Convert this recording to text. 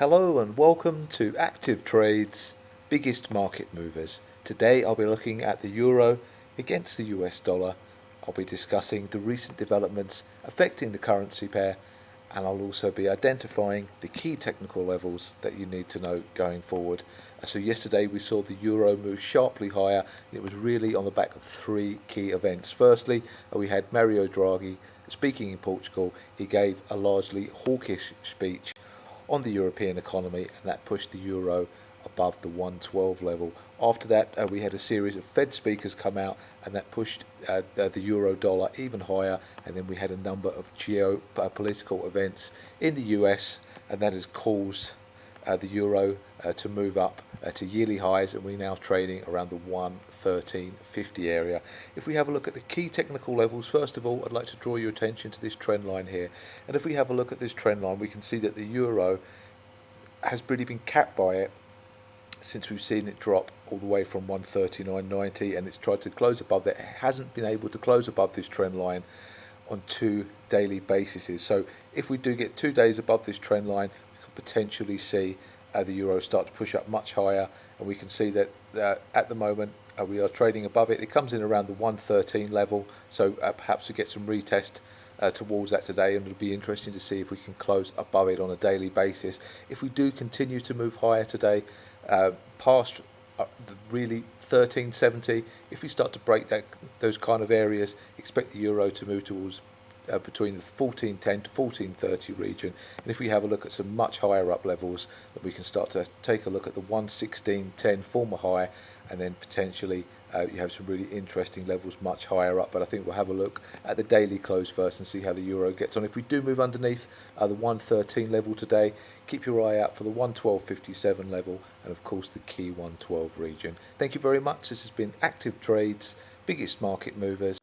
Hello and welcome to ActivTrades biggest market movers. Today I'll be looking at the euro against the US dollar. I'll be discussing the recent developments affecting the currency pair, and I'll also be identifying the key technical levels that you need to know going forward. So yesterday we saw the euro move sharply higher, and it was really on the back of three key events. Firstly, we had Mario Draghi speaking in Portugal. He gave a largely hawkish speech on the European economy, and that pushed the euro above the 112 level. After that, we had a series of Fed speakers come out, and that pushed the euro dollar even higher. And then we had a number of geopolitical events in the US, and that has caused the euro to move up to yearly highs, and we're now trading around the 113.50 area. If we have a look at the key technical levels, first of all, I'd like to draw your attention to this trend line here. And if we have a look at this trend line, we can see that the euro has really been capped by it since we've seen it drop all the way from 139.90, and it's tried to close above that. It hasn't been able to close above this trend line on 2 daily bases. So if we do get 2 days above this trend line, we could potentially see the euro start to push up much higher, and we can see that at the moment we are trading above it. It comes in around the 113 level, so perhaps we get some retest towards that today, and it'll be interesting to see if we can close above it on a daily basis. If we do continue to move higher today, past the really 1370, if we start to break those kind of areas, expect the euro to move towards between the 1410 to 1430 region. And if we have a look at some much higher up levels, then we can start to take a look at the 116.10 former high, and then potentially you have some really interesting levels much higher up. But I think we'll have a look at the daily close first and see how the euro gets on. If we do move underneath the 113 level today, keep your eye out for the 112.57 level, and of course the key 112 region. Thank you very much. This has been ActivTrades biggest market movers.